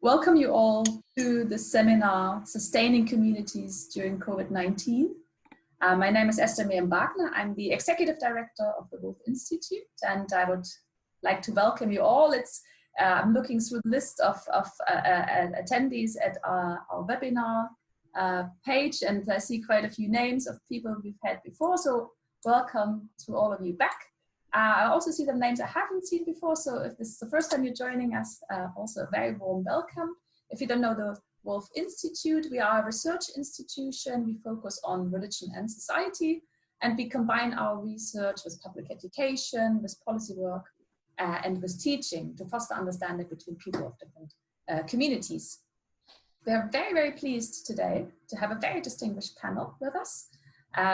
welcome you all to the seminar, Sustaining Communities During COVID-19. My name is Esther-Miriam Wagner. I'm the Executive Director of the Wolf Institute, and I would like to welcome you all. I'm looking through the list of attendees at our webinar page, and I see quite a few names of people we've had before, so welcome to all of you back. I also see the names I haven't seen before, so if this is the first time you're joining us, also a very warm welcome. If you don't know the Wolf Institute, we are a research institution. We focus on religion and society, and we combine our research with public education, with policy work, and with teaching to foster understanding between people of different communities. We are very, very pleased today to have a very distinguished panel with us.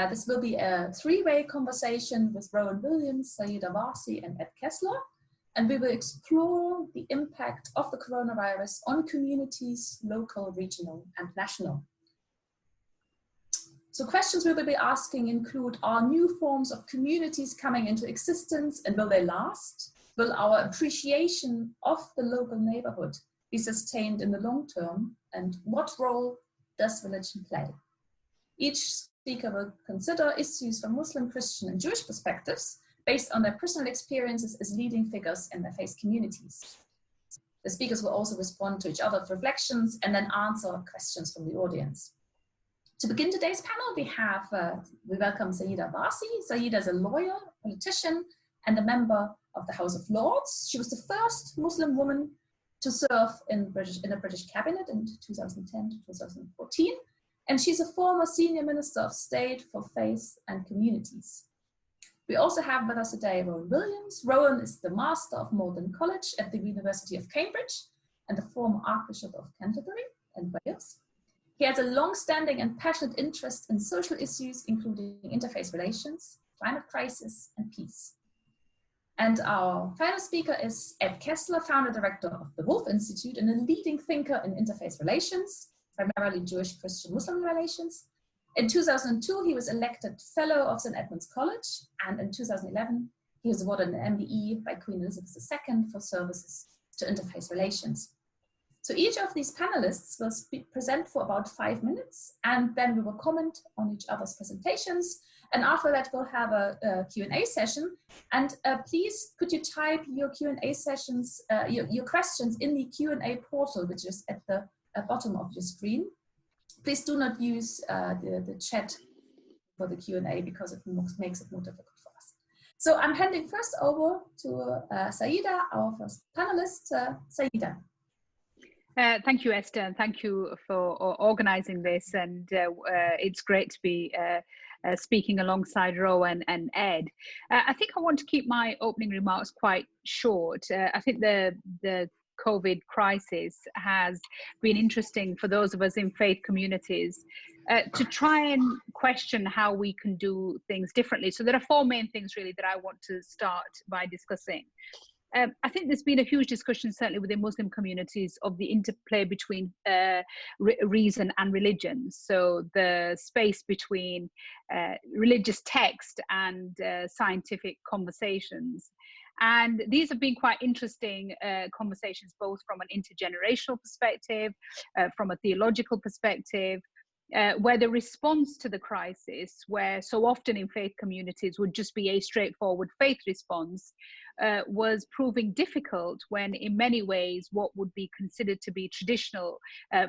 This will be a three-way conversation with Rowan Williams, Saida Warsi, and Ed Kessler, and we will explore the impact of the coronavirus on communities, local, regional, and national. So questions we will be asking include, are new forms of communities coming into existence, and will they last? Will our appreciation of the local neighborhood be sustained in the long term, and what role does religion play? Each speaker will consider issues from Muslim, Christian, and Jewish perspectives based on their personal experiences as leading figures in their faith communities. The speakers will also respond to each other's reflections and then answer questions from the audience. To begin today's panel, we welcome Saida Warsi. Saida is a lawyer, politician, and a member of the House of Lords. She was the first Muslim woman to serve in a British cabinet in 2010 to 2014. And she's a former senior minister of state for faith and communities. We also have with us today Rowan Williams. Rowan is the Master of Magdalen College at the University of Cambridge and the former Archbishop of Canterbury and Wales. He has a long-standing and passionate interest in social issues, including interfaith relations, climate crisis, and peace. And our final speaker is Ed Kessler, founder director of the Wolf Institute and a leading thinker in interfaith relations, primarily Jewish, Christian, Muslim relations. In 2002, he was elected Fellow of St. Edmund's College, and in 2011, he was awarded an MBE by Queen Elizabeth II for services to interfaith relations. So each of these panelists will present for about 5 minutes, and then we will comment on each other's presentations. And after that, we'll have a Q&A session. And please, could you type your Q&A sessions, your questions in the Q&A portal, which is at the bottom of your screen. Please do not use the chat for the Q&A because it makes it more difficult for us. So I'm handing first over to Saida, our first panelist. Saida. Thank you, Esther, and thank you for organizing this. And it's great to be speaking alongside Rowan and Ed. I think I want to keep my opening remarks quite short. I think the COVID crisis has been interesting for those of us in faith communities to try and question how we can do things differently. So there are four main things really that I want to start by discussing. I think there's been a huge discussion, certainly within Muslim communities, of the interplay between reason and religion. So the space between religious text and scientific conversations. And these have been quite interesting conversations, both from an intergenerational perspective, from a theological perspective, where the response to the crisis, where so often in faith communities would just be a straightforward faith response, was proving difficult when in many ways what would be considered to be traditional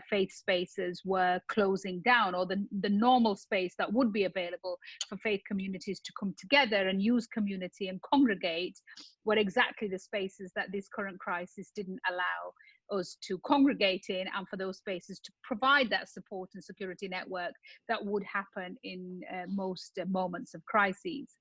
faith spaces were closing down, or the normal space that would be available for faith communities to come together and use community and congregate were exactly the spaces that this current crisis didn't allow us to congregate in, and for those spaces to provide that support and security network that would happen in most moments of crises.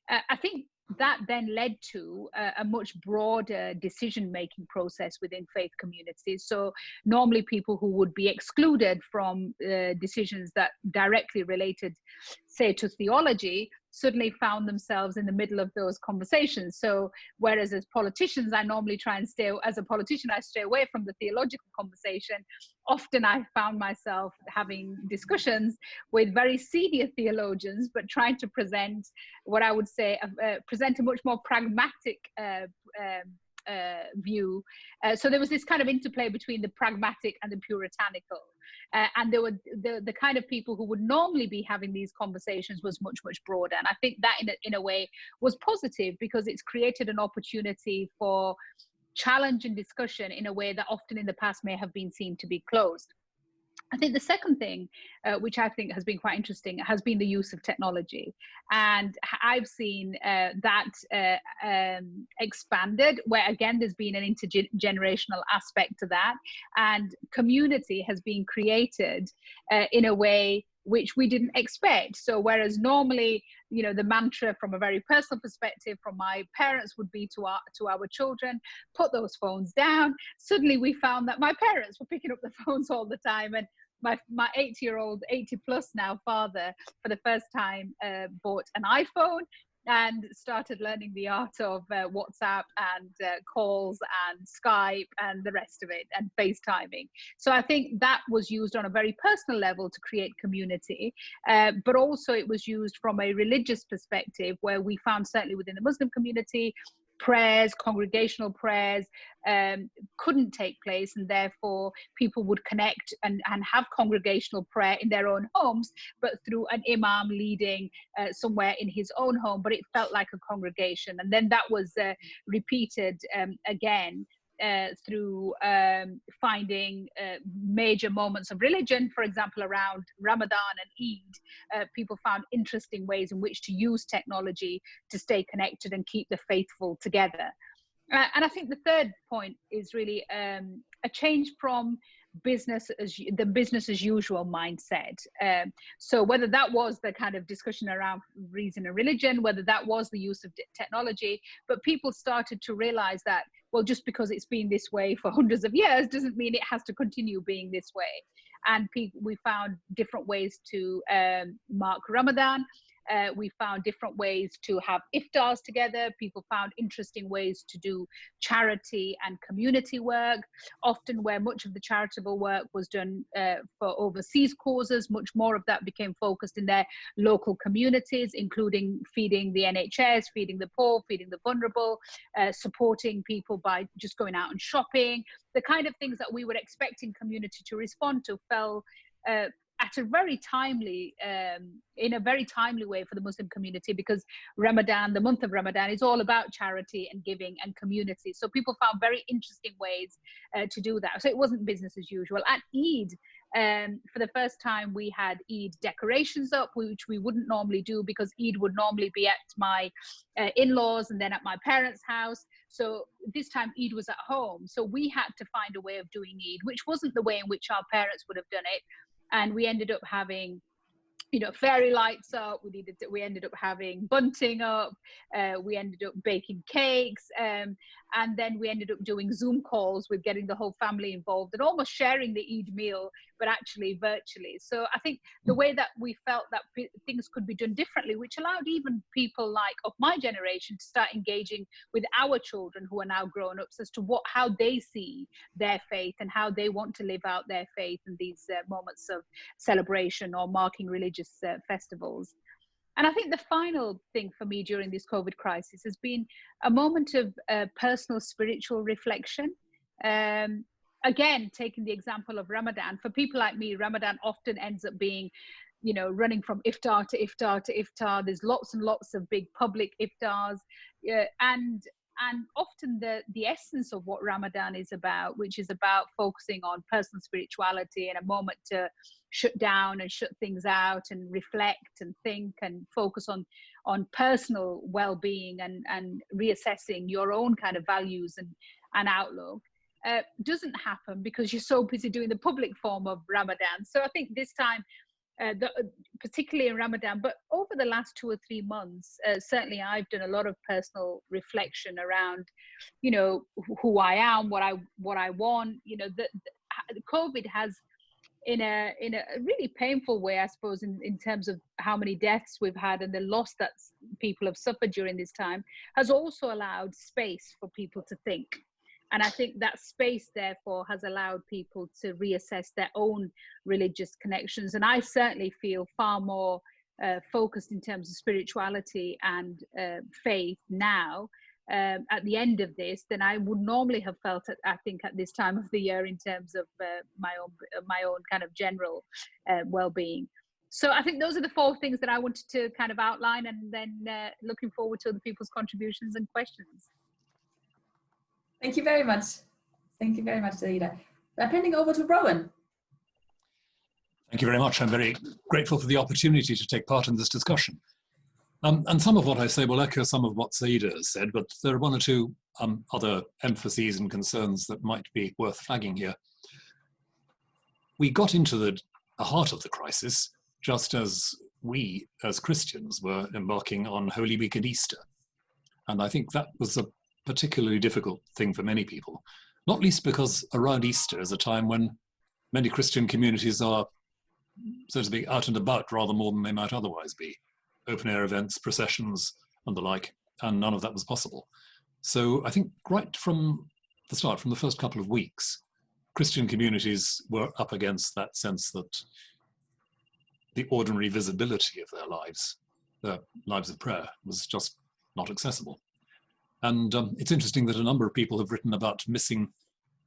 I think that then led to a much broader decision-making process within faith communities. So normally people who would be excluded from decisions that directly related, say, to theology, suddenly found themselves in the middle of those conversations. So whereas as politicians, I normally try and as a politician, I stay away from the theological conversation. Often I found myself having discussions with very senior theologians, but trying to present what I would say, present a much more pragmatic view. So there was this kind of interplay between the pragmatic and the puritanical. And there were the kind of people who would normally be having these conversations was much, much broader. And I think that in a way was positive, because it's created an opportunity for challenge and discussion in a way that often in the past may have been seen to be closed. I think the second thing, which I think has been quite interesting, has been the use of technology. And I've seen that expanded, where again, there's been an intergenerational aspect to that. And community has been created in a way which we didn't expect. So whereas normally, you know, the mantra from a very personal perspective from my parents would be to our children, put those phones down. Suddenly we found that my parents were picking up the phones all the time. And my 80-year-old, 80 plus now father, for the first time, bought an iPhone and started learning the art of WhatsApp and calls and Skype and the rest of it, and FaceTiming. So I think that was used on a very personal level to create community, but also it was used from a religious perspective, where we found certainly within the Muslim community, prayers, congregational prayers couldn't take place, and therefore people would connect and have congregational prayer in their own homes, but through an imam leading somewhere in his own home, but it felt like a congregation. And then that was repeated again through finding major moments of religion, for example, around Ramadan and Eid. People found interesting ways in which to use technology to stay connected and keep the faithful together. And I think the third point is really a change from business as usual mindset. So whether that was the kind of discussion around reason and religion, whether that was the use of technology, but people started to realize that, well, just because it's been this way for hundreds of years doesn't mean it has to continue being this way. And we found different ways to mark Ramadan. We found different ways to have iftars together. People found interesting ways to do charity and community work, often where much of the charitable work was done for overseas causes. Much more of that became focused in their local communities, including feeding the NHS, feeding the poor, feeding the vulnerable, supporting people by just going out and shopping. The kind of things that we were expecting community to respond to fell at a very timely, in a very timely way for the Muslim community, because Ramadan, the month of Ramadan, is all about charity and giving and community. So people found very interesting ways to do that. So it wasn't business as usual. At Eid, for the first time, we had Eid decorations up, which we wouldn't normally do, because Eid would normally be at my in-laws and then at my parents' house. So this time Eid was at home. So we had to find a way of doing Eid, which wasn't the way in which our parents would have done it. And we ended up having, you know, fairy lights up. We ended up having bunting up. We ended up baking cakes, and then we ended up doing Zoom calls with getting the whole family involved and almost sharing the Eid meal, but actually virtually. So I think the way that we felt that things could be done differently, which allowed even people like of my generation to start engaging with our children who are now grown-ups as to how they see their faith and how they want to live out their faith in these moments of celebration or marking religious festivals. And I think the final thing for me during this COVID crisis has been a moment of personal spiritual reflection. Again, taking the example of Ramadan, for people like me, Ramadan often ends up being, you know, running from iftar to iftar to iftar. There's lots and lots of big public iftars, and often the essence of what Ramadan is about, which is about focusing on personal spirituality and a moment to shut down and shut things out and reflect and think and focus on personal well-being and reassessing your own kind of values and outlook, doesn't happen because you're so busy doing the public form of Ramadan. So I think this time, particularly in Ramadan, but over the last 2 or 3 months, certainly I've done a lot of personal reflection around, you know, who I am, what I want. You know, the COVID has, in a really painful way, I suppose, in terms of how many deaths we've had and the loss that people have suffered during this time, has also allowed space for people to think. And I think that space, therefore, has allowed people to reassess their own religious connections. And I certainly feel far more focused in terms of spirituality and faith now at the end of this than I would normally have felt I think at this time of the year in terms of my own kind of general well-being. So I think those are the 4 things that I wanted to kind of outline, and then looking forward to other people's contributions and questions. Thank you very much. Thank you very much, Zaida. Handing over to Rowan. Thank you very much. I'm very grateful for the opportunity to take part in this discussion. And some of what I say will echo some of what Zaida has said, but there are 1 or 2 other emphases and concerns that might be worth flagging here. We got into the heart of the crisis just as we, as Christians, were embarking on Holy Week and Easter. And I think that was a particularly difficult thing for many people, not least because around Easter is a time when many Christian communities are, so to speak, out and about rather more than they might otherwise be. Open air events, processions, and the like, and none of that was possible. So I think right from the start, from the first couple of weeks, Christian communities were up against that sense that the ordinary visibility of their lives of prayer, was just not accessible. And it's interesting that a number of people have written about missing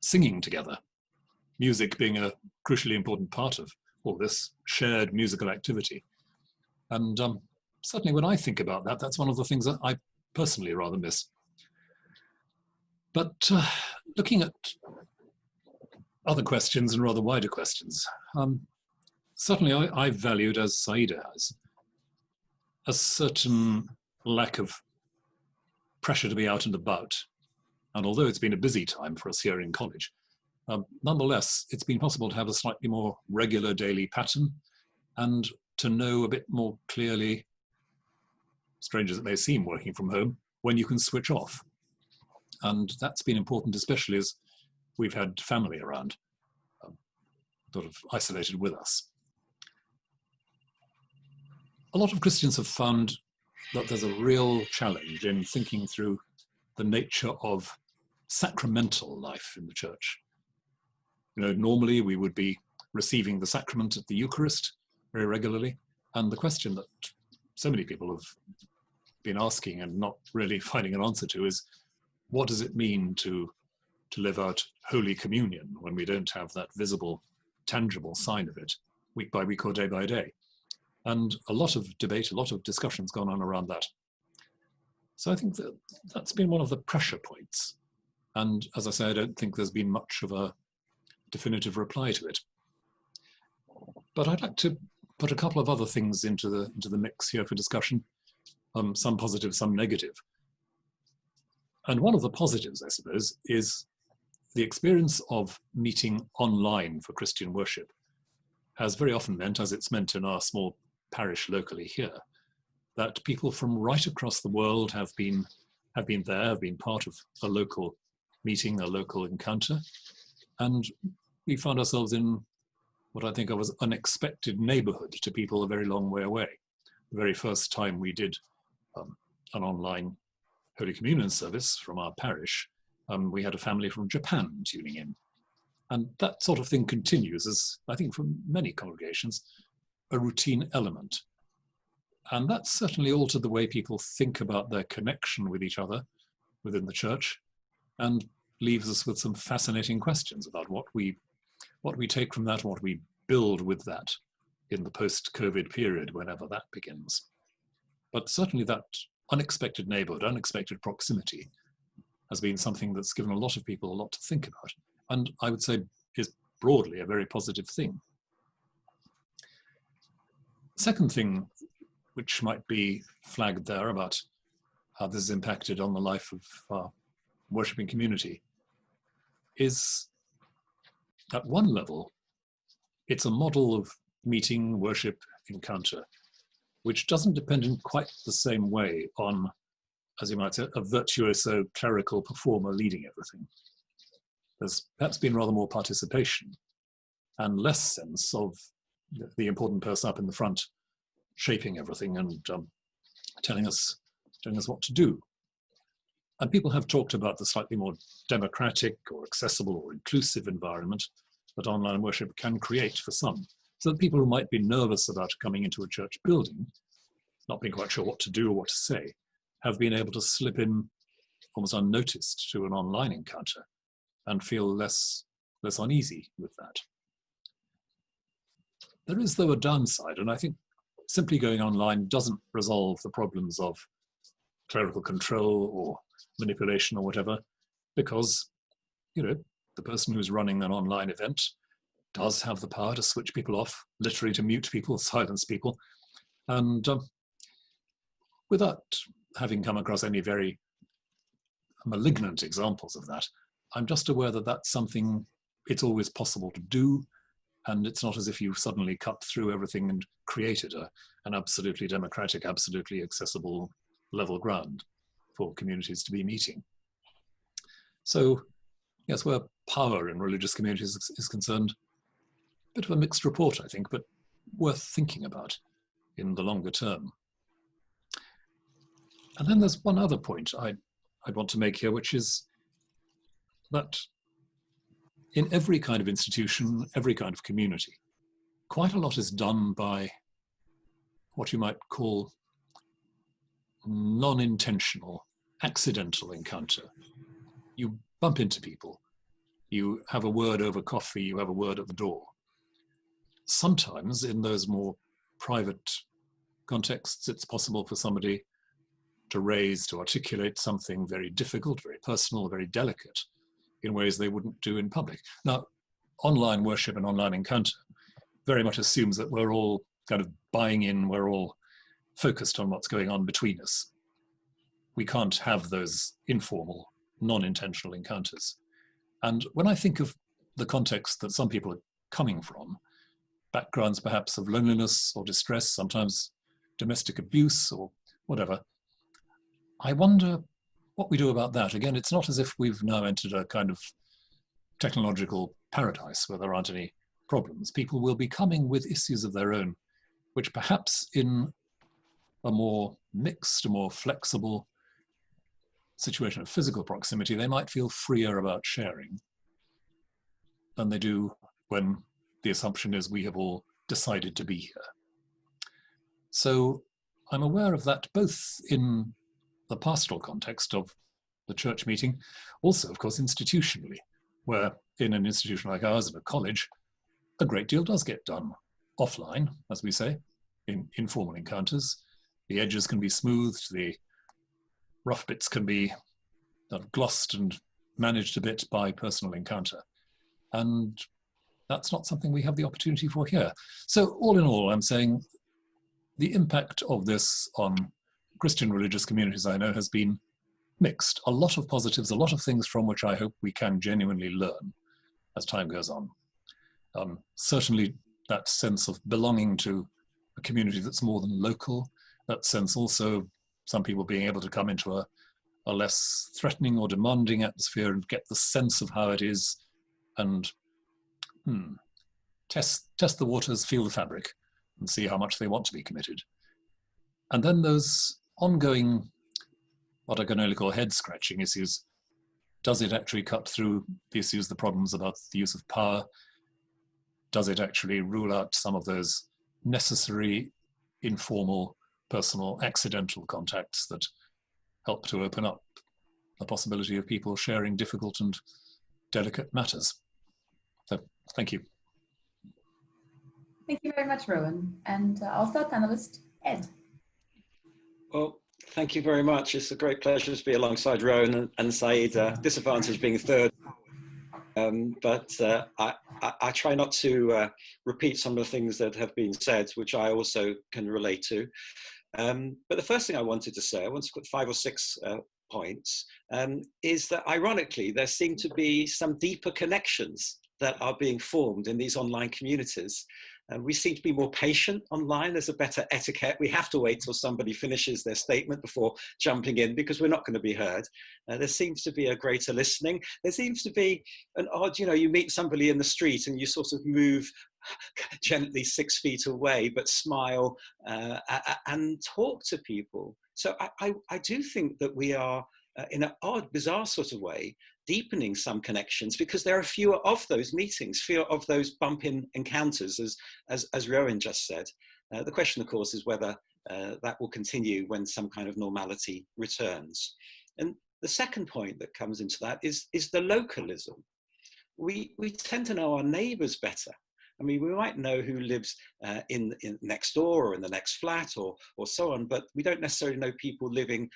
singing together, music being a crucially important part of all this shared musical activity. And certainly when I think about that, that's one of the things that I personally rather miss. But looking at other questions and rather wider questions, certainly I valued, as Zaida has, a certain lack of pressure to be out and about. And although it's been a busy time for us here in college, nonetheless, it's been possible to have a slightly more regular daily pattern and to know a bit more clearly, strange as it may seem working from home, when you can switch off. And that's been important, especially as we've had family around, sort of isolated with us. A lot of Christians have found that there's a real challenge in thinking through the nature of sacramental life in the church. You know, normally we would be receiving the sacrament at the Eucharist very regularly, and the question that so many people have been asking and not really finding an answer to is, what does it mean to live out Holy Communion when we don't have that visible, tangible sign of it week by week or day by day? And a lot of debate, a lot of discussions gone on around that. So I think that that's been one of the pressure points. And as I say, I don't think there's been much of a definitive reply to it. But I'd like to put a couple of other things into the mix here for discussion, some positive, some negative. And one of the positives, I suppose, is the experience of meeting online for Christian worship has very often meant, as it's meant in our small parish locally here, that people from right across the world have been part of a local meeting, a local encounter. And we found ourselves in what I think of as unexpected neighbourhood to people a very long way away. The very first time we did an online Holy Communion service from our parish, we had a family from Japan tuning in. And that sort of thing continues as, I think, from many congregations, a routine element. And that's certainly altered the way people think about their connection with each other within the church, and leaves us with some fascinating questions about what we take from that, what we build with that in the post-COVID period, whenever that begins. But certainly that unexpected neighborhood, unexpected proximity has been something that's given a lot of people a lot to think about, and I would say is broadly a very positive thing. Second thing which might be flagged there about how this has impacted on the life of our worshipping community is, at one level, it's a model of meeting, worship, encounter, which doesn't depend in quite the same way on, as you might say, a virtuoso clerical performer leading everything. There's perhaps been rather more participation and less sense of the important person up in the front shaping everything and telling us what to do. And people have talked about the slightly more democratic or accessible or inclusive environment that online worship can create for some, so that people who might be nervous about coming into a church building, not being quite sure what to do or what to say, have been able to slip in almost unnoticed to an online encounter and feel less uneasy with that. There is, though, a downside, and I think simply going online doesn't resolve the problems of clerical control or manipulation or whatever, because, you know, the person who's running an online event does have the power to switch people off, literally to mute people, silence people. And without having come across any very malignant examples of that, I'm just aware that that's something it's always possible to do. And it's not as if you suddenly cut through everything and created an absolutely democratic, absolutely accessible level ground for communities to be meeting. So, yes, where power in religious communities is concerned, a bit of a mixed report, I think, but worth thinking about in the longer term. And then there's one other point I'd want to make here, which is that in every kind of institution, every kind of community, quite a lot is done by what you might call non-intentional, accidental encounter. You bump into people, you have a word over coffee, you have a word at the door. Sometimes in those more private contexts, it's possible for somebody to articulate something very difficult, very personal, very delicate, in ways they wouldn't do in public. Now, online worship and online encounter very much assumes that we're all kind of buying in, we're all focused on what's going on between us. We can't have those informal, non-intentional encounters. And when I think of the context that some people are coming from, backgrounds perhaps of loneliness or distress, sometimes domestic abuse or whatever, I wonder what we do about that. Again, it's not as if we've now entered a kind of technological paradise where there aren't any problems. People will be coming with issues of their own, which perhaps in a more mixed, a more flexible situation of physical proximity, they might feel freer about sharing than they do when the assumption is we have all decided to be here. So I'm aware of that both in the pastoral context of the church meeting, also, of course, institutionally, where in an institution like ours, in a college, a great deal does get done offline, as we say, in informal encounters. The edges can be smoothed, the rough bits can be glossed and managed a bit by personal encounter. And that's not something we have the opportunity for here. So all in all, I'm saying the impact of this on Christian religious communities I know has been mixed. A lot of positives, a lot of things from which I hope we can genuinely learn as time goes on. Certainly that sense of belonging to a community that's more than local, that sense also some people being able to come into a less threatening or demanding atmosphere and get the sense of how it is and test the waters, feel the fabric and see how much they want to be committed. And then those ongoing, what I can only call head-scratching issues. Does it actually cut through the issues, the problems about the use of power? Does it actually rule out some of those necessary, informal, personal, accidental contacts that help to open up the possibility of people sharing difficult and delicate matters? So, thank you. Thank you very much, Rowan. And our third panelist, Ed. Well, thank you very much. It's a great pleasure to be alongside Rowan and Saeed. Disadvantage being third, but I try not to repeat some of the things that have been said, which I also can relate to. But the first thing I wanted to say, I want to put 5 or 6 points, is that ironically, there seem to be some deeper connections that are being formed in these online communities. We seem to be more patient online. There's a better etiquette. We have to wait till somebody finishes their statement before jumping in because we're not going to be heard. There seems to be a greater listening. There seems to be an odd, you meet somebody in the street and you sort of move gently 6 feet away, but smile and talk to people. So I do think that we are, in an odd, bizarre sort of way, deepening some connections because there are fewer of those meetings, fewer of those bump-in encounters, as Rowan just said. The question, of course, is whether that will continue when some kind of normality returns. And The second point that comes into that is the localism. We tend to know our neighbours better. I mean, we might know who lives in next door or in the next flat or so on, but we don't necessarily know people living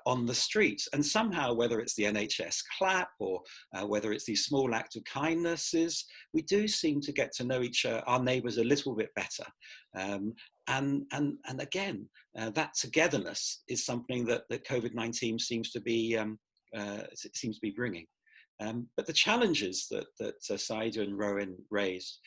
on the streets. And somehow, whether it's the NHS clap or whether it's these small acts of kindnesses, we do seem to get to know our neighbours a little bit better. And again, that togetherness is something that COVID-19 seems to be bringing. But the challenges that Saida and Rowan raised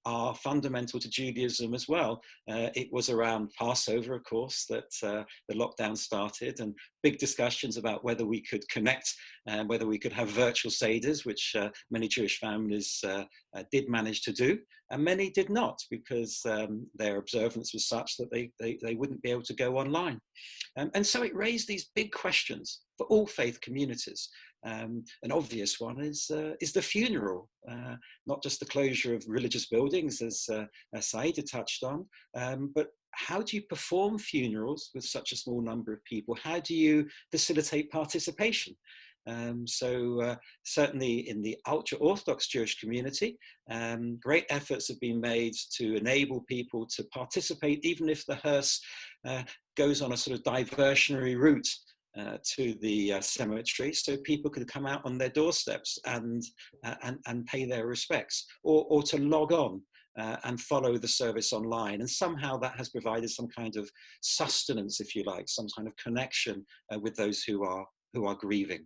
are fundamental to Judaism as well. It was around Passover, of course, that the lockdown started, and big discussions about whether we could connect and whether we could have virtual seders, which many Jewish families did manage to do, and many did not, because their observance was such that they wouldn't be able to go online. And so it raised these big questions for all faith communities. An obvious one is the funeral, not just the closure of religious buildings, as Saida touched on, but how do you perform funerals with such a small number of people? How do you facilitate participation? So certainly in the ultra-Orthodox Jewish community, great efforts have been made to enable people to participate, even if the hearse goes on a sort of diversionary route to the cemetery, so people could come out on their doorsteps and pay their respects, or to log on and follow the service online. And somehow that has provided some kind of sustenance, if you like, some kind of connection with those who are grieving.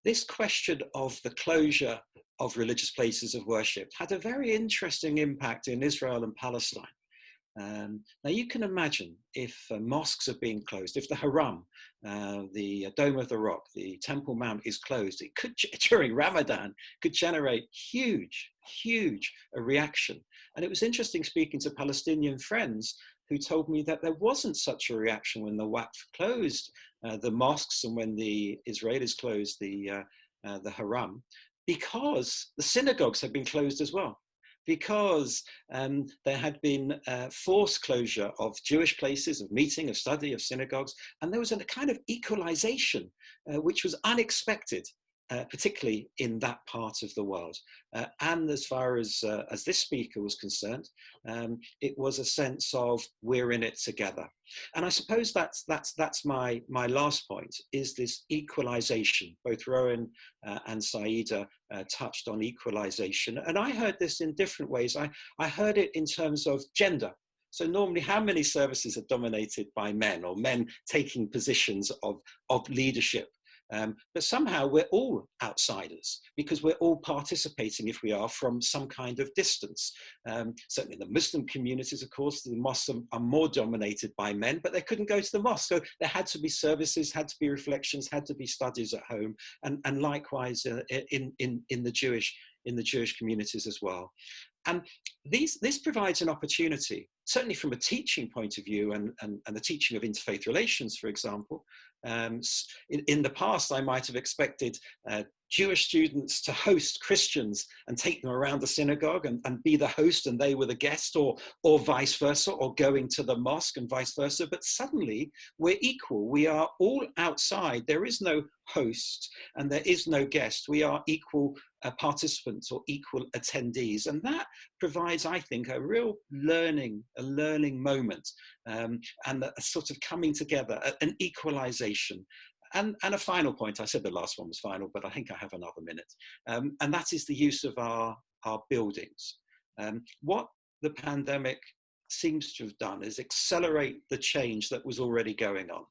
This question of the closure of religious places of worship had a very interesting impact in Israel and Palestine. Now you can imagine if mosques are being closed, if the Haram, the Dome of the Rock, the Temple Mount is closed, it could, during Ramadan, could generate huge reaction. And it was interesting speaking to Palestinian friends who told me that there wasn't such a reaction when the Waqf closed the mosques and when the Israelis closed the Haram, because the synagogues had been closed as well. Because there had been forced closure of Jewish places of meeting, of study, of synagogues, and there was a kind of equalization which was unexpected, particularly in that part of the world. And as far as this speaker was concerned, it was a sense of we're in it together. And I suppose that's my last point, is this equalization. Both Rowan and Saida touched on equalization. And I heard this in different ways. I heard it in terms of gender. So normally, how many services are dominated by men, or men taking positions of leadership? But somehow we're all outsiders, because we're all participating, if we are, from some kind of distance. Certainly in the Muslim communities, of course, the mosques are more dominated by men, but they couldn't go to the mosque. So there had to be services, had to be reflections, had to be studies at home, and likewise in the Jewish communities as well. And this provides an opportunity, certainly from a teaching point of view, and the teaching of interfaith relations, for example. In the past, I might have expected Jewish students to host Christians and take them around the synagogue and be the host and they were the guest, or vice versa, or going to the mosque and vice versa. But suddenly we're equal. We are all outside. There is no host and there is no guest. We are equal participants or equal attendees. And that provides, I think, a real learning moment, and a sort of coming together, an equalization. And a final point, I said the last one was final, but I think I have another minute. And that is the use of our buildings. What the pandemic seems to have done is accelerate the change that was already going on.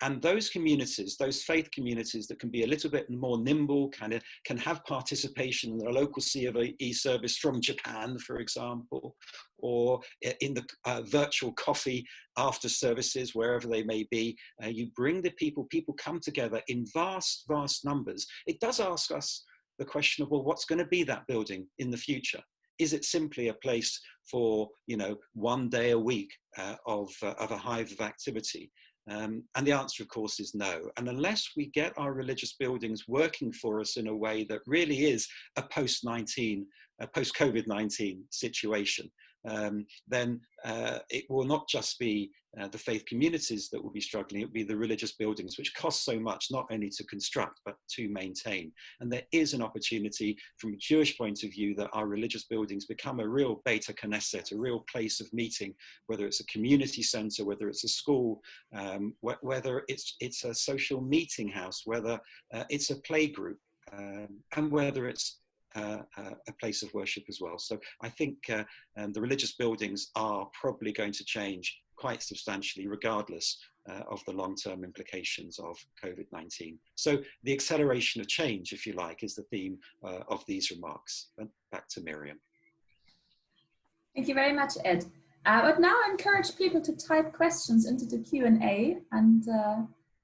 And those communities, those faith communities that can be a little bit more nimble, can have participation in a local C of E service from Japan, for example, or in the virtual coffee after services, wherever they may be. You bring the people come together in vast numbers. It does ask us the question of, well, what's going to be that building in the future? Is it simply a place for, 1 day a week of a hive of activity? And the answer, of course, is no. And unless we get our religious buildings working for us in a way that really is a post-COVID-19 situation, then it will not just be the faith communities that will be struggling, it will be the religious buildings, which cost so much not only to construct but to maintain. And there is an opportunity from a Jewish point of view that our religious buildings become a real Beit Knesset, a real place of meeting, whether it's a community centre, whether it's a school, whether it's a social meeting house, whether it's a play group, and whether it's a place of worship as well. So I think the religious buildings are probably going to change quite substantially regardless of the long-term implications of COVID-19. So the acceleration of change, if you like, is the theme of these remarks. Back to Miriam. Thank you very much, Ed. But now I encourage people to type questions into the Q&A, and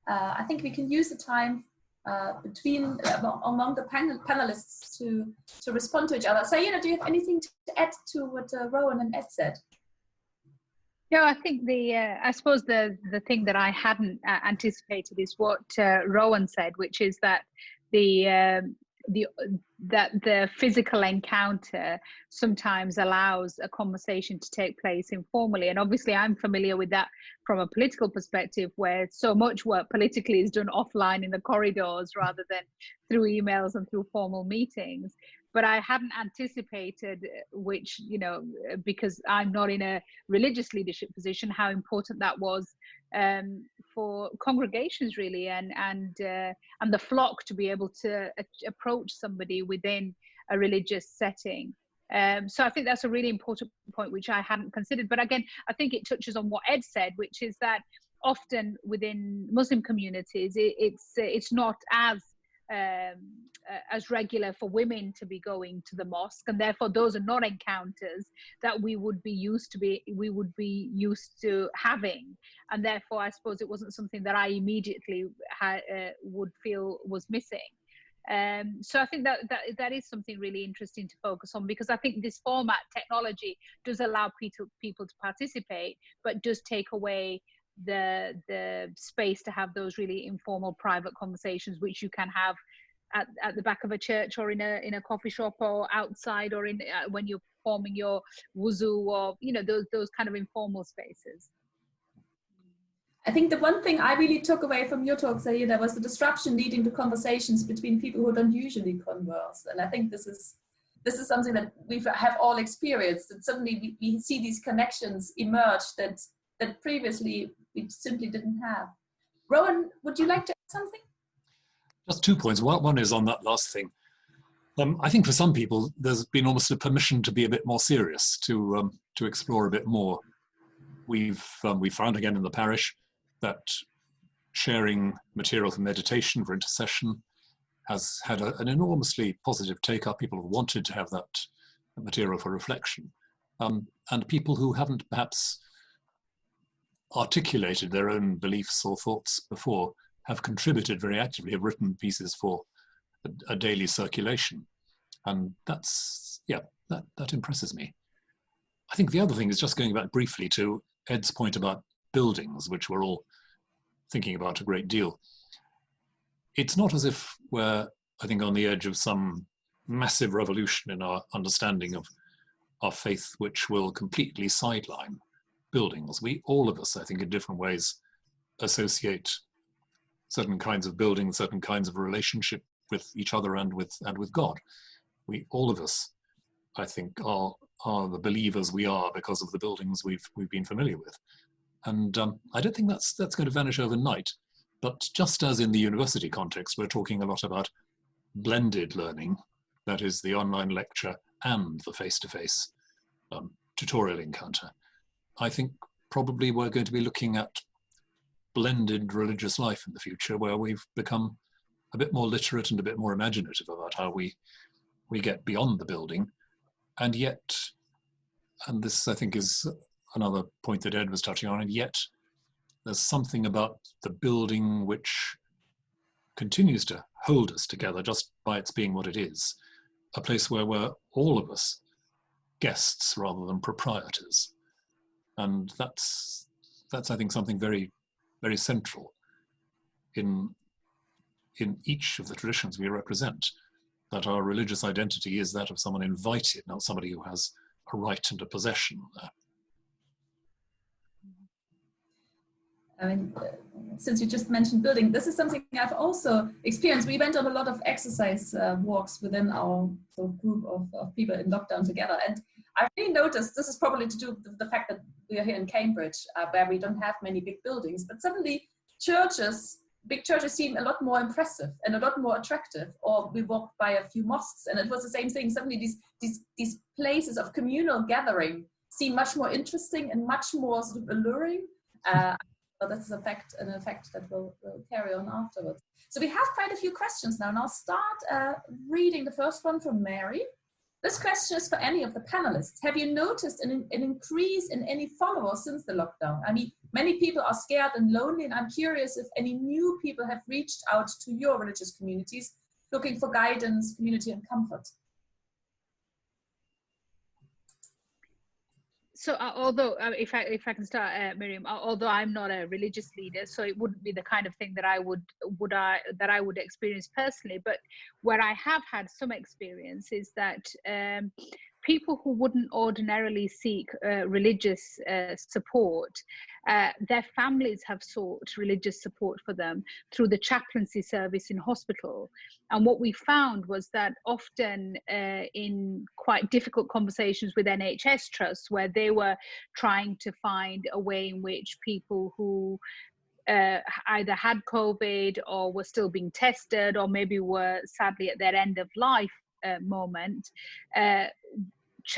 I think we can use the time among the panelists to respond to each other. So, do you have anything to add to what Rowan and Ed said? No, I think I suppose the thing that I hadn't anticipated is what Rowan said, which is that the physical encounter sometimes allows a conversation to take place informally. And obviously I'm familiar with that from a political perspective, where so much work politically is done offline in the corridors rather than through emails and through formal meetings. But I hadn't anticipated, which, because I'm not in a religious leadership position, how important that was for congregations really, and the flock to be able to approach somebody within a religious setting. So I think that's a really important point which I hadn't considered. But again, I think it touches on what Ed said, which is that often within Muslim communities, it's not as regular for women to be going to the mosque, and therefore those are not encounters that we would be used to having, and therefore I suppose it wasn't something that I immediately would feel was missing. So I think that is something really interesting to focus on, because I think this format technology does allow people to participate, but does take away the space to have those really informal private conversations which you can have at the back of a church, or in a coffee shop, or outside, or when you're performing your wuzu, or those kind of informal spaces. I think the one thing I really took away from your talk, Saida, was the disruption leading to conversations between people who don't usually converse. And I think this is something that we have all experienced, that suddenly we see these connections emerge that previously we simply didn't have. Rowan, would you like to add something? Just 2 points. One is on that last thing. I think for some people, there's been almost a permission to be a bit more serious, to explore a bit more. We've found again in the parish that sharing material for meditation, for intercession, has had an enormously positive take-up. People have wanted to have that material for reflection. And people who haven't perhaps articulated their own beliefs or thoughts before have contributed very actively, have written pieces for a daily circulation. And that impresses me. I think the other thing is just going back briefly to Ed's point about buildings, which we're all thinking about a great deal. It's not as if we're, I think, on the edge of some massive revolution in our understanding of our faith, which will completely sideline buildings. We, all of us, I think, in different ways, associate certain kinds of buildings, certain kinds of relationship with each other and with God. We, all of us, I think, are the believers we are because of the buildings we've been familiar with. And I don't think that's going to vanish overnight. But just as in the university context, we're talking a lot about blended learning, that is the online lecture and the face-to-face tutorial encounter. I think probably we're going to be looking at blended religious life in the future, where we've become a bit more literate and a bit more imaginative about how we get beyond the building. And yet, and this I think is another point that Ed was touching on, and yet there's something about the building which continues to hold us together just by its being what it is, a place where we're all of us guests rather than proprietors. And that's I think something very, very central in each of the traditions we represent, that our religious identity is that of someone invited, not somebody who has a right and a possession there. I mean, since you just mentioned building, this is something I've also experienced. We went on a lot of exercise walks within our group of people in lockdown together. And I really noticed, this is probably to do with the fact that we are here in Cambridge, where we don't have many big buildings, but suddenly big churches seem a lot more impressive and a lot more attractive. Or we walked by a few mosques and it was the same thing. Suddenly these places of communal gathering seem much more interesting and much more sort of alluring. So that's an effect that will carry on afterwards. So we have quite a few questions now, and I'll start reading the first one from Mary. This question is for any of the panelists. Have you noticed an increase in any followers since the lockdown? I mean, many people are scared and lonely, and I'm curious if any new people have reached out to your religious communities looking for guidance, community, and comfort. So although, if I can start, Miriam, although I'm not a religious leader, so it wouldn't be the kind of thing that I would experience personally, but where I have had some experience is that people who wouldn't ordinarily seek religious support, their families have sought religious support for them through the chaplaincy service in hospital. And what we found was that often in quite difficult conversations with NHS trusts, where they were trying to find a way in which people who either had COVID or were still being tested, or maybe were sadly at their end of life moment,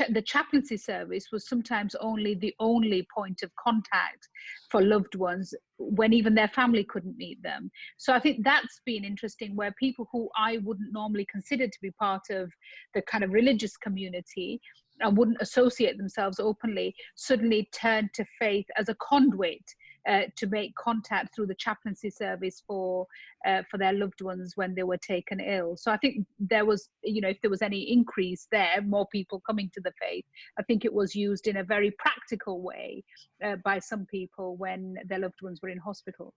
the chaplaincy service was sometimes the only point of contact for loved ones when even their family couldn't meet them. So I think that's been interesting, where people who I wouldn't normally consider to be part of the kind of religious community and wouldn't associate themselves openly suddenly turn to faith as a conduit to make contact through the chaplaincy service for their loved ones when they were taken ill. So I think there was, if there was any increase there, more people coming to the faith, I think it was used in a very practical way by some people when their loved ones were in hospital.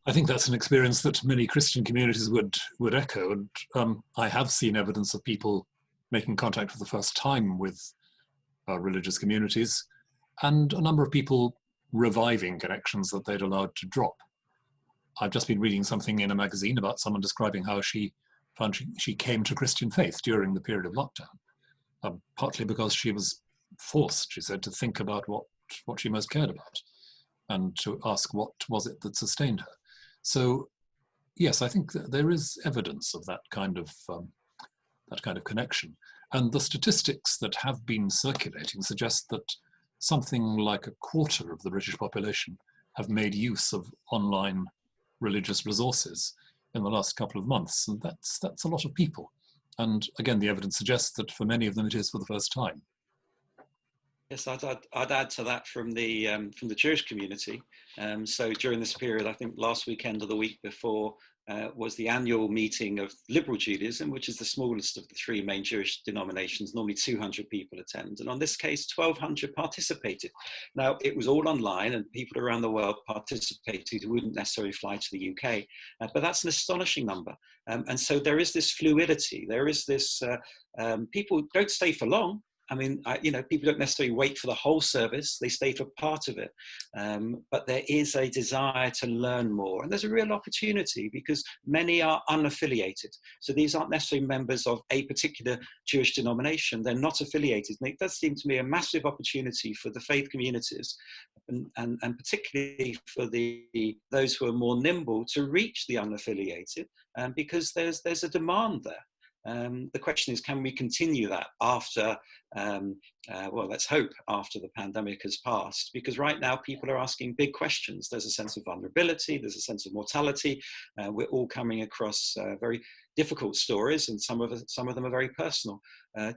I think that's an experience that many Christian communities would echo. And I have seen evidence of people making contact for the first time with religious communities, and a number of people reviving connections that they'd allowed to drop. I've just been reading something in a magazine about someone describing how she found she came to Christian faith during the period of lockdown, partly because she was forced, she said, to think about what she most cared about and to ask what was it that sustained her. So yes, I think that there is evidence of that kind of connection. And the statistics that have been circulating suggest that something like a quarter of the British population have made use of online religious resources in the last couple of months. And that's a lot of people. And again, the evidence suggests that for many of them, it is for the first time. Yes, I'd add to that from the Jewish community. So during this period, I think last weekend or the week before was the annual meeting of Liberal Judaism, which is the smallest of the three main Jewish denominations. Normally 200 people attend. And on this case, 1,200 participated. Now, it was all online and people around the world participated who wouldn't necessarily fly to the UK. But that's an astonishing number. And so there is this fluidity. There is this, people don't stay for long. I mean, people don't necessarily wait for the whole service, they stay for part of it. But there is a desire to learn more. And there's a real opportunity because many are unaffiliated. So these aren't necessarily members of a particular Jewish denomination. They're not affiliated. And it does seem to me a massive opportunity for the faith communities and particularly for those who are more nimble to reach the unaffiliated because there's a demand there. The question is, can we continue that after, well, let's hope after the pandemic has passed? Because right now people are asking big questions. There's a sense of vulnerability, there's a sense of mortality. We're all coming across very difficult stories, and some of them are very personal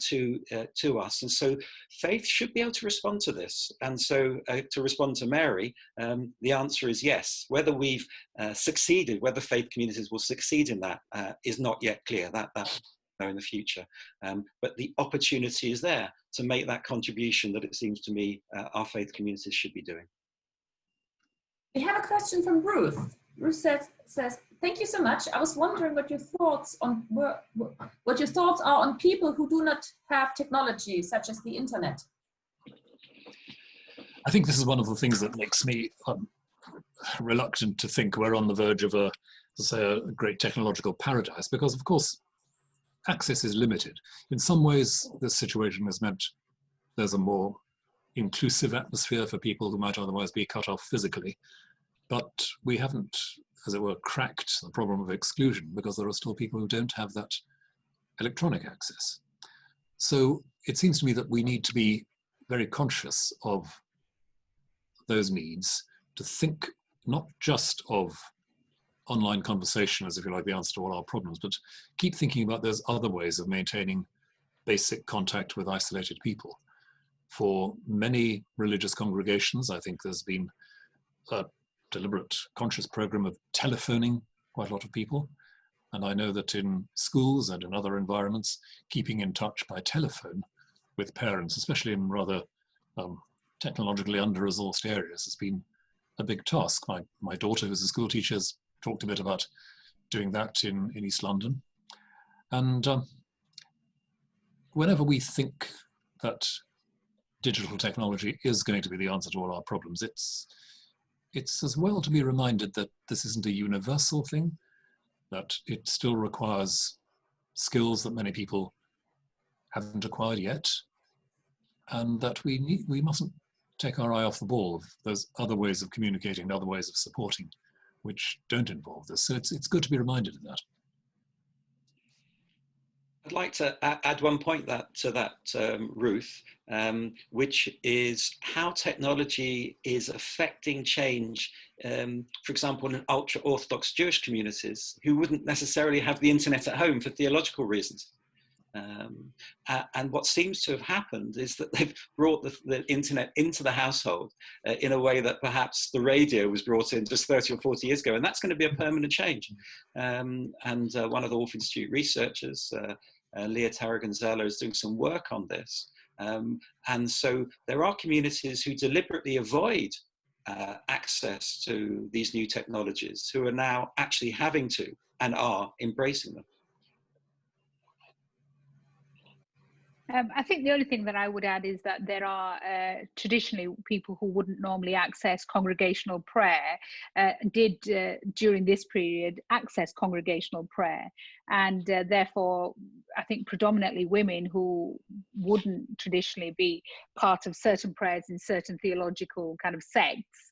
to us. And so faith should be able to respond to this. And so to respond to Mary, the answer is yes. Whether we've succeeded, whether faith communities will succeed in that is not yet clear. That in the future, but the opportunity is there to make that contribution that it seems to me our faith communities should be doing. We have a question from Ruth. Ruth says, thank you so much. I was wondering what your thoughts are on people who do not have technology, such as the internet. I think this is one of the things that makes me reluctant to think we're on the verge of a great technological paradise, because of course access is limited. In some ways, this situation has meant there's a more inclusive atmosphere for people who might otherwise be cut off physically. But we haven't, as it were, cracked the problem of exclusion, because there are still people who don't have that electronic access. So it seems to me that we need to be very conscious of those needs, to think not just of online conversation as, if you like, the answer to all our problems, but keep thinking about those other ways of maintaining basic contact with isolated people. For many religious congregations, I think there's been a deliberate, conscious program of telephoning quite a lot of people. And I know that in schools and in other environments, keeping in touch by telephone with parents, especially in rather technologically under-resourced areas, has been a big task. My daughter, who's a school teacher, has talked a bit about doing that in East London. And whenever we think that digital technology is going to be the answer to all our problems, it's as well to be reminded that this isn't a universal thing, that it still requires skills that many people haven't acquired yet, and that we mustn't take our eye off the ball of those other ways of communicating, other ways of supporting, which don't involve this. So it's good to be reminded of that. I'd like to add one point to that, Ruth, which is how technology is affecting change, for example, in ultra-Orthodox Jewish communities who wouldn't necessarily have the internet at home for theological reasons. And what seems to have happened is that they've brought the internet into the household in a way that perhaps the radio was brought in just 30 or 40 years ago, and that's going to be a permanent change. And one of the Wolf Institute researchers, Leah Tarragonzella, is doing some work on this. And so there are communities who deliberately avoid access to these new technologies, who are now actually having to and are embracing them. I think the only thing that I would add is that there are traditionally people who wouldn't normally access congregational prayer did during this period access congregational prayer, and therefore I think predominantly women who wouldn't traditionally be part of certain prayers in certain theological kind of sects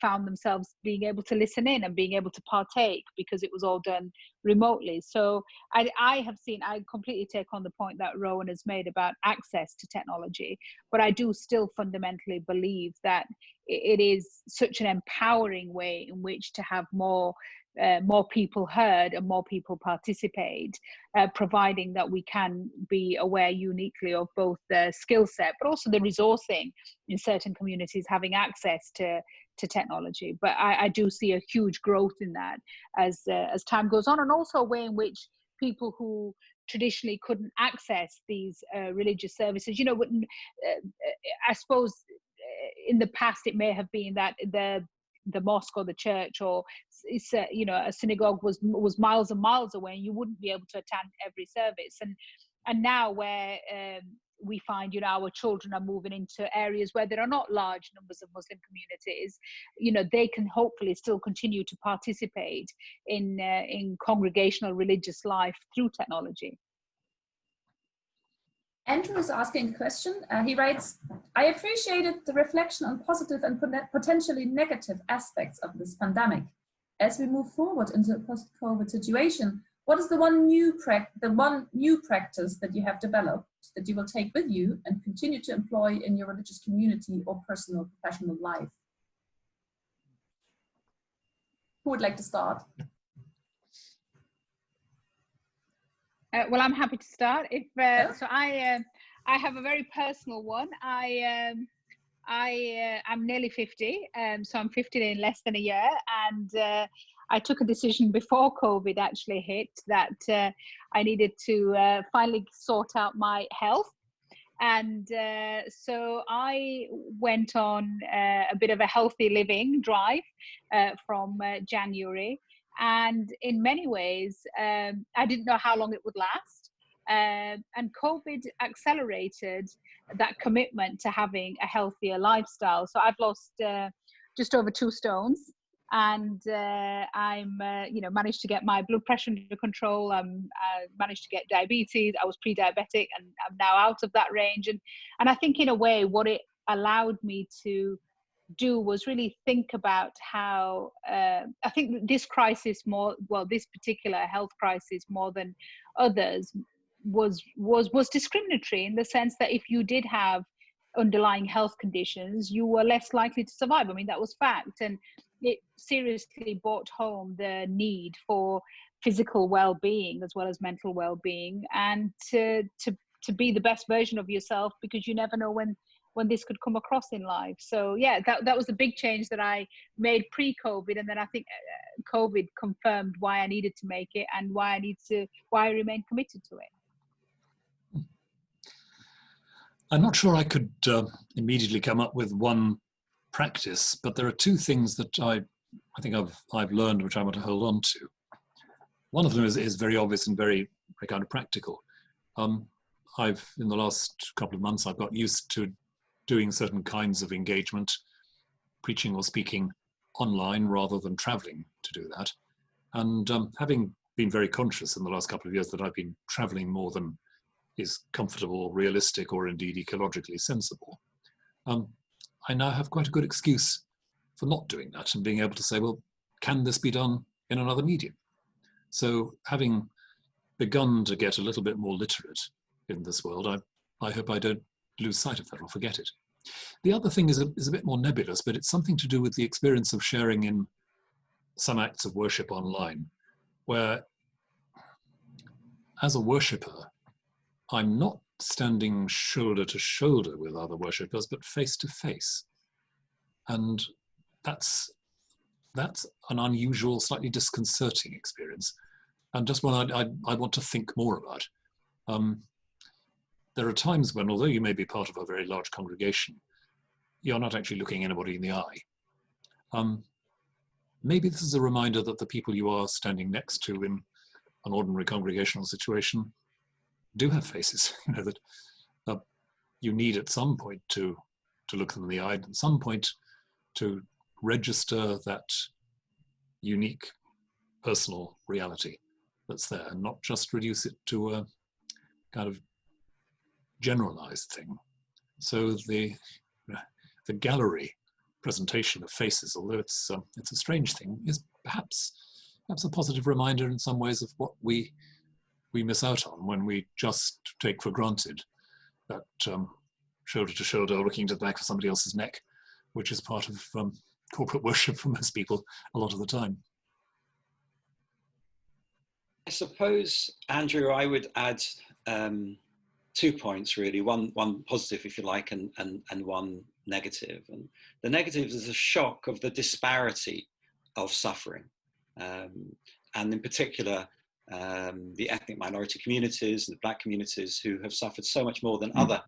found themselves being able to listen in and being able to partake because it was all done remotely. So I completely take on the point that Rowan has made about access to technology, but I do still fundamentally believe that it is such an empowering way in which to have more people heard and more people participate, providing that we can be aware uniquely of both the skill set but also the resourcing in certain communities having access to technology. But I do see a huge growth in that as time goes on, and also a way in which people who traditionally couldn't access these religious services, I suppose in the past it may have been that the mosque or the church or a synagogue was miles and miles away, and you wouldn't be able to attend every service. And now where we find our children are moving into areas where there are not large numbers of Muslim communities, they can hopefully still continue to participate in congregational religious life through technology. Andrew is asking a question. He writes, I appreciated the reflection on positive and potentially negative aspects of this pandemic. As we move forward into a post-COVID situation, what is the one new practice that you have developed that you will take with you and continue to employ in your religious community or personal professional life? Who would like to start? Well, I'm happy to start. So I have a very personal one. I'm nearly 50, so I'm 50 in less than a year, and I took a decision before COVID actually hit that I needed to finally sort out my health, And so I went on a bit of a healthy living drive from January. And in many ways, I didn't know how long it would last. And COVID accelerated that commitment to having a healthier lifestyle. So I've lost just over 2 stones. And I'm, managed to get my blood pressure under control. I managed to get diabetes. I was pre-diabetic, and I'm now out of that range. And I think in a way, what it allowed me to do was really think about how I think this crisis this particular health crisis more than others was discriminatory, in the sense that if you did have underlying health conditions, you were less likely to survive. I mean, that was fact. And it seriously brought home the need for physical well-being as well as mental well-being, and to be the best version of yourself, because you never know when this could come across in life. So yeah, that was a big change that I made pre-COVID, and then I think COVID confirmed why I needed to make it, and why I remain committed to it. I'm not sure I could immediately come up with one practice, but there are 2 things that I think I've learned which I want to hold on to. One of them is very obvious and very kind of practical. In the last couple of months, I've got used to doing certain kinds of engagement, preaching or speaking online rather than traveling to do that. And having been very conscious in the last couple of years that I've been traveling more than is comfortable, realistic, or indeed ecologically sensible, I now have quite a good excuse for not doing that, and being able to say, well, can this be done in another medium? So having begun to get a little bit more literate in this world, I hope I don't lose sight of that or forget it. The other thing is a bit more nebulous, but it's something to do with the experience of sharing in some acts of worship online, where as a worshipper, I'm not standing shoulder to shoulder with other worshippers, but face to face. And that's an unusual, slightly disconcerting experience, and just one I want to think more about. There are times when, although you may be part of a very large congregation, you're not actually looking anybody in the eye. Maybe this is a reminder that the people you are standing next to in an ordinary congregational situation do have faces, that you need at some point to look them in the eye, at some point to register that unique personal reality that's there, and not just reduce it to a kind of generalized thing. So the gallery presentation of faces, although it's a strange thing, is perhaps a positive reminder in some ways of what we miss out on when we just take for granted that shoulder to shoulder looking to the back of somebody else's neck, which is part of corporate worship for most people a lot of the time. I suppose, Andrew, I would add 2 points really, one positive, if you like, and one negative. And the negative is a shock of the disparity of suffering, and in particular the ethnic minority communities and the Black communities, who have suffered so much more than other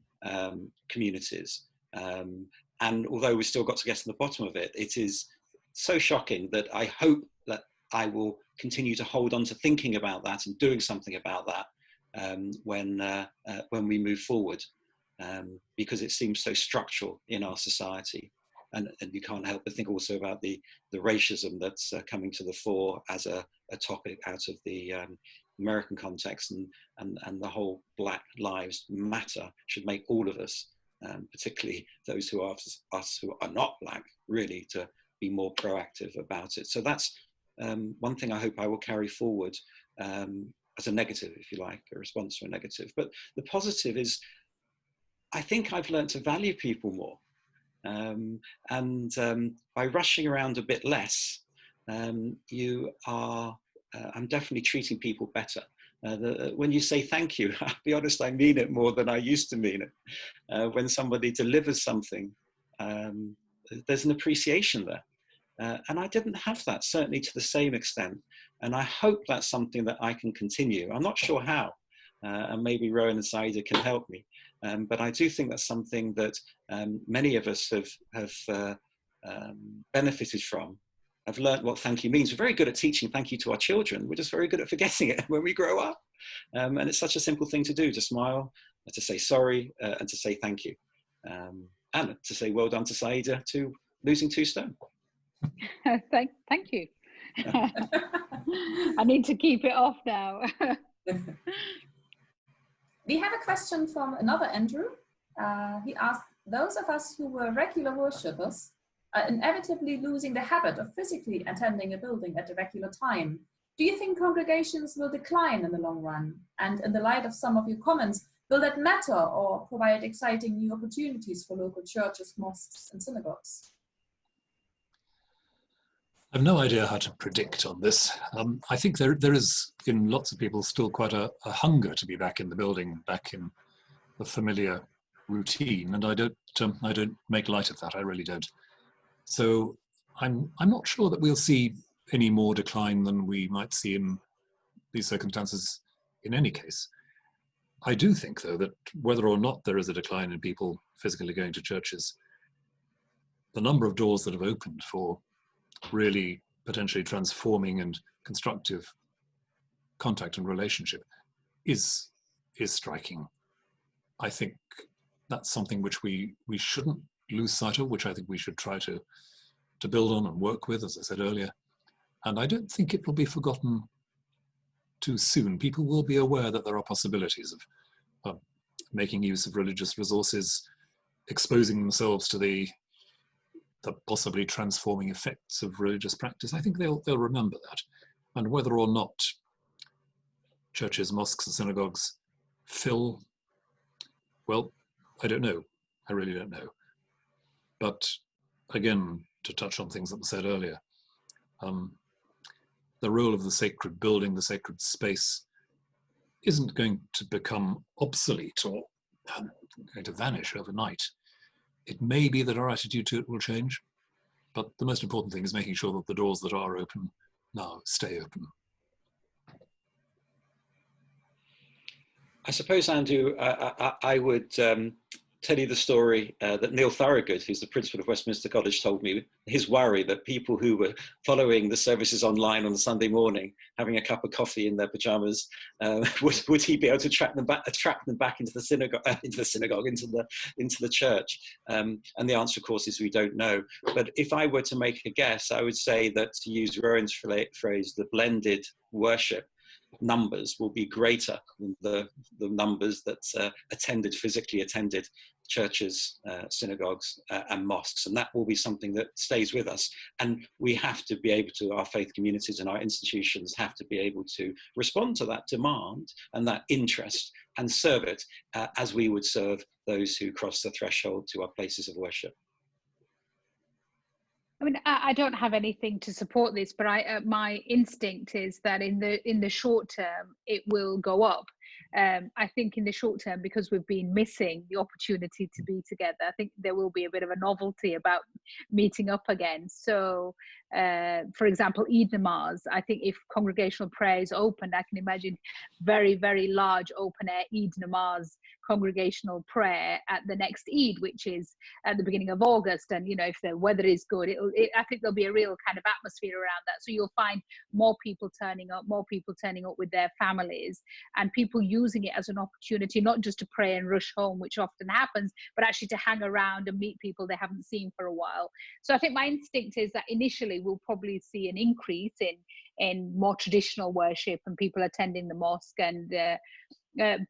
communities. And although we've still got to get to the bottom of it, it is so shocking that I hope that I will continue to hold on to thinking about that and doing something about that when we move forward, because it seems so structural in our society. And you can't help but think also about the racism that's coming to the fore as a topic out of the American context, and the whole Black Lives Matter should make all of us, particularly those who are us who are not Black, really to be more proactive about it. So that's one thing I hope I will carry forward as a negative, if you like, a response to a negative. But the positive is, I think I've learned to value people more. By rushing around a bit less, I'm definitely treating people better. When you say thank you, I'll be honest, I mean it more than I used to mean it. When somebody delivers something, there's an appreciation there. And I didn't have that, certainly to the same extent. And I hope that's something that I can continue. I'm not sure how, and maybe Rowan and Saida can help me. But I do think that's something that many of us have benefited from. I've learned what thank you means. We're very good at teaching thank you to our children. We're just very good at forgetting it when we grow up. And it's such a simple thing to do, to smile, to say sorry, and to say thank you. And to say well done to Saida to losing 2 stone. Thank you. I need to keep it off now. We have a question from another Andrew. He asked, those of us who were regular worshippers are inevitably losing the habit of physically attending a building at a regular time. Do you think congregations will decline in the long run? And in the light of some of your comments, will that matter or provide exciting new opportunities for local churches, mosques, and synagogues? I have no idea how to predict on this. I think there is in lots of people still quite a hunger to be back in the building, back in the familiar routine, and I don't make light of that. I really don't. So I'm not sure that we'll see any more decline than we might see in these circumstances in any case. I do think, though, that whether or not there is a decline in people physically going to churches, the number of doors that have opened for really potentially transforming and constructive contact and relationship is striking. I think that's something which we shouldn't lose sight of, which I think we should try to build on and work with, as I said earlier. And I don't think it will be forgotten too soon. People will be aware that there are possibilities of making use of religious resources, exposing themselves to the possibly transforming effects of religious practice. I think they'll remember that. And whether or not churches, mosques, and synagogues fill, well, I don't know. I really don't know. But again, to touch on things that were said earlier, the role of the sacred building, the sacred space, isn't going to become obsolete or going to vanish overnight. It may be that our attitude to it will change, but the most important thing is making sure that the doors that are open now stay open. I suppose, Andrew, I would tell you the story that Neil Thorogood, who's the principal of Westminster College, told me, his worry that people who were following the services online on a Sunday morning, having a cup of coffee in their pajamas, would he be able to attract them back into the synagogue, into the church? And the answer, of course, is we don't know. But if I were to make a guess, I would say that, to use Rowan's phrase, the blended worship numbers will be greater than the numbers that physically attended churches, synagogues, and mosques, and that will be something that stays with us. And we have to be able to, our faith communities and our institutions have to be able to respond to that demand and that interest and serve it as we would serve those who cross the threshold to our places of worship. I mean, I don't have anything to support this, but my instinct is that in the short term, it will go up. I think in the short term, because we've been missing the opportunity to be together, I think there will be a bit of a novelty about meeting up again. So, for example, Eid namaz, I think if congregational prayer is opened, I can imagine very, very large open air Eid namaz congregational prayer at the next Eid, which is at the beginning of August. And, you know, if the weather is good, I think there'll be a real kind of atmosphere around that. So you'll find more people turning up with their families, and people using it as an opportunity, not just to pray and rush home, which often happens, but actually to hang around and meet people they haven't seen for a while. So I think my instinct is that initially we'll probably see an increase in more traditional worship and people attending the mosque, and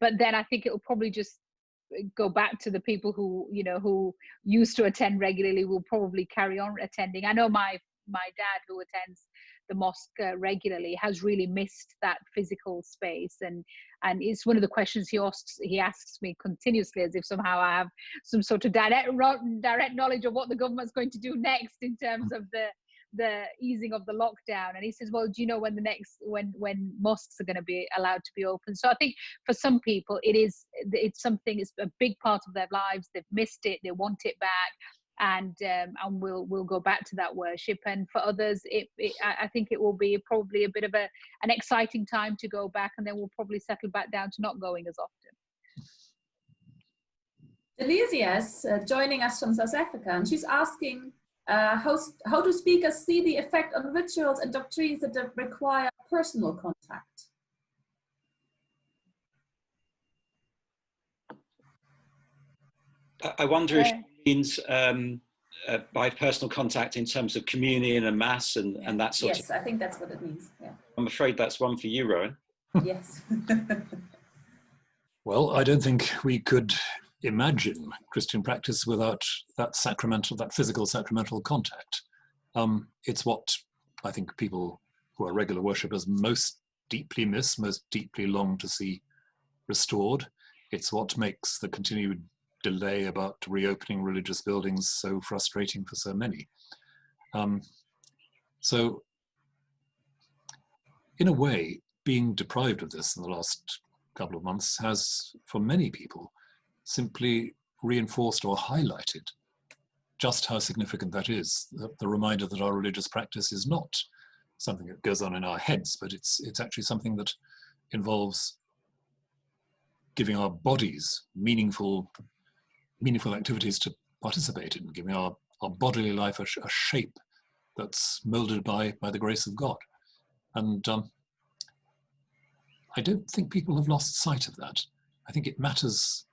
but then I think it will probably just go back to the people who used to attend regularly will probably carry on attending. I know my dad, who attends the mosque regularly, has really missed that physical space, and it's one of the questions he asks me continuously, as if somehow I have some sort of direct knowledge of what the government's going to do next in terms of the easing of the lockdown. And he says, well, do you know when mosques are going to be allowed to be open? So I think for some people it's a big part of their lives. They've missed it, they want it back, and we'll go back to that worship. And for others, I think it will be probably a bit of an exciting time to go back, and then we'll probably settle back down to not going as often. Delicia is joining us from South Africa, and she's asking how do speakers see the effect on rituals and doctrines that require personal contact? I wonder if it means by personal contact in terms of communion and mass and that sort of. Yes, I think that's what it means. Yeah. I'm afraid that's one for you, Rowan. Yes. Well, I don't think we could imagine Christian practice without that sacramental, that physical sacramental contact. It's what I think people who are regular worshippers most deeply miss, most deeply long to see restored. It's what makes the continued delay about reopening religious buildings so frustrating for so many. So in a way, being deprived of this in the last couple of months has, for many people, simply reinforced or highlighted just how significant that is. The reminder that our religious practice is not something that goes on in our heads, but it's actually something that involves giving our bodies meaningful activities to participate in, giving our bodily life a shape that's molded by the grace of God. And I don't think people have lost sight of that. I think it matters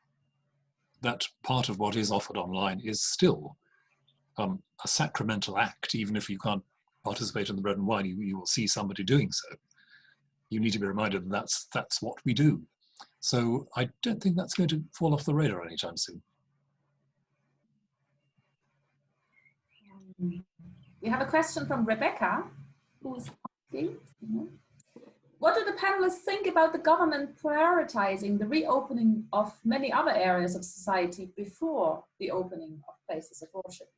that part of what is offered online is still a sacramental act. Even if you can't participate in the bread and wine, you will see somebody doing so. You need to be reminded that that's what we do. So I don't think that's going to fall off the radar anytime soon. We have a question from Rebecca, who's asking, what do the panelists think about the government prioritizing the reopening of many other areas of society before the opening of places of worship?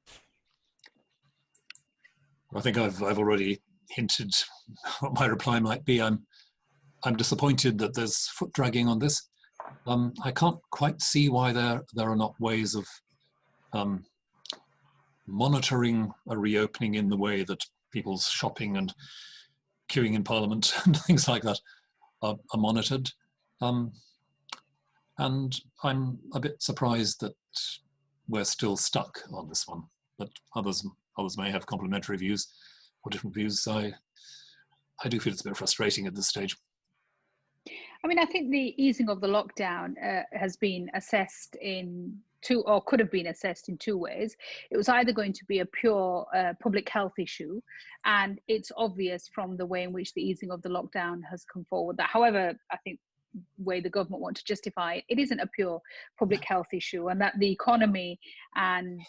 I think I've already hinted what my reply might be. I'm disappointed that there's foot dragging on this. I can't quite see why there are not ways of monitoring a reopening in the way that people's shopping and queuing in Parliament and things like that are monitored. And I'm a bit surprised that we're still stuck on this one, but others may have complementary views or different views. I do feel it's a bit frustrating at this stage. I mean, I think the easing of the lockdown has been assessed in two, or could have been assessed in two ways. It was either going to be a pure public health issue, and it's obvious from the way in which the easing of the lockdown has come forward that, however, I think way the government want to justify it, it isn't a pure public health issue, and that the economy and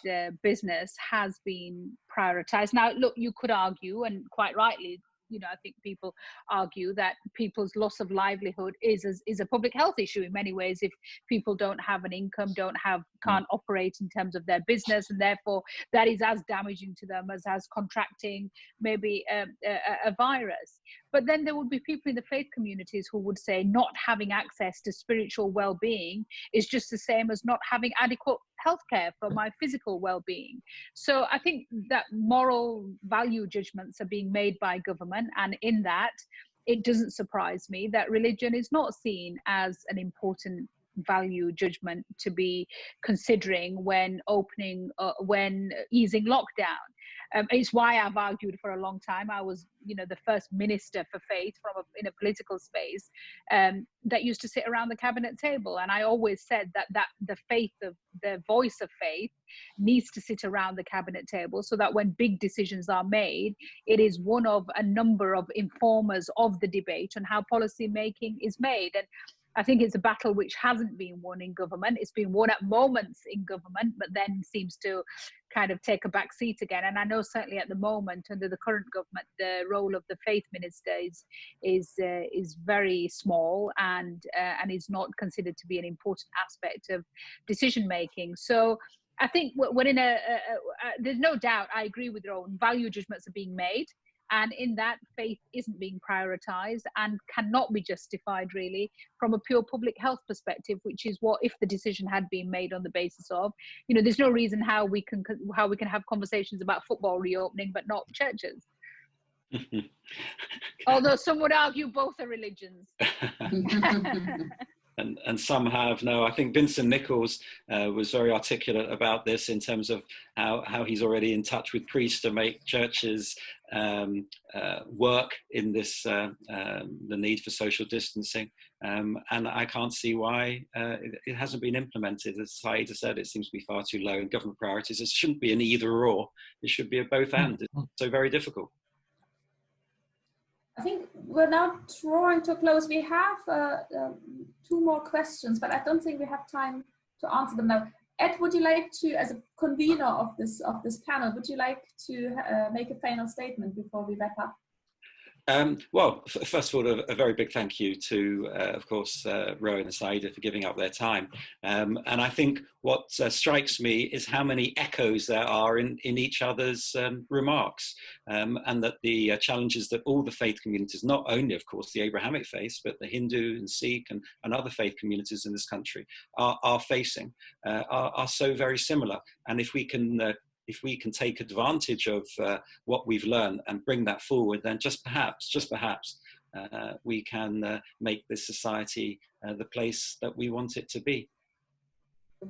business has been prioritized. Now, look, you could argue, and quite rightly, I think people argue that people's loss of livelihood is a public health issue in many ways. If people don't have an income, can't operate in terms of their business, and therefore that is as damaging to them as contracting maybe a virus. But then there would be people in the faith communities who would say not having access to spiritual well-being is just the same as not having adequate healthcare for my physical well-being. So I think that moral value judgments are being made by government, and in that, it doesn't surprise me that religion is not seen as an important value judgment to be considering when easing lockdown. It's why I've argued for a long time. I was, the first minister for faith in a political space that used to sit around the cabinet table, and I always said that the voice of faith needs to sit around the cabinet table, so that when big decisions are made, it is one of a number of informers of the debate on how policy making is made. And I think it's a battle which hasn't been won in government. It's been won at moments in government, but then seems to kind of take a back seat again. And I know certainly at the moment, under the current government, the role of the faith minister is very small and is not considered to be an important aspect of decision making. So I think we're in there's no doubt, I agree with Rowan, value judgments are being made. And in that, faith isn't being prioritized and cannot be justified really from a pure public health perspective, which is what, if the decision had been made on the basis of, there's no reason how we can have conversations about football reopening, but not churches. Although some would argue both are religions. and some have. No, I think Vincent Nichols was very articulate about this in terms of how he's already in touch with priests to make churches work in this the need for social distancing, and I can't see why it hasn't been implemented. As Saida said, it seems to be far too low in government priorities. It shouldn't be an either or, it should be a both and. It's so very difficult. I think we're now drawing to a close. We have 2 more questions, but I don't think we have time to answer them now. Ed, would you like to, as a convener of this panel, would you like to make a final statement before we wrap up? Well, first of all, a very big thank you to, of course, Rowan and Saida for giving up their time. And I think what strikes me is how many echoes there are in each other's remarks, and that the challenges that all the faith communities, not only, of course, the Abrahamic faith, but the Hindu and Sikh and other faith communities in this country are facing, are so very similar. And if we can take advantage of what we've learned and bring that forward, then just perhaps, we can make this society the place that we want it to be.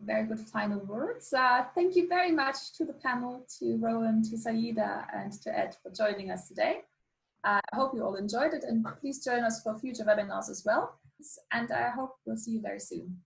Very good final words. Thank you very much to the panel, to Rowan, to Saida, and to Ed for joining us today. I hope you all enjoyed it, and please join us for future webinars as well. And I hope we'll see you very soon.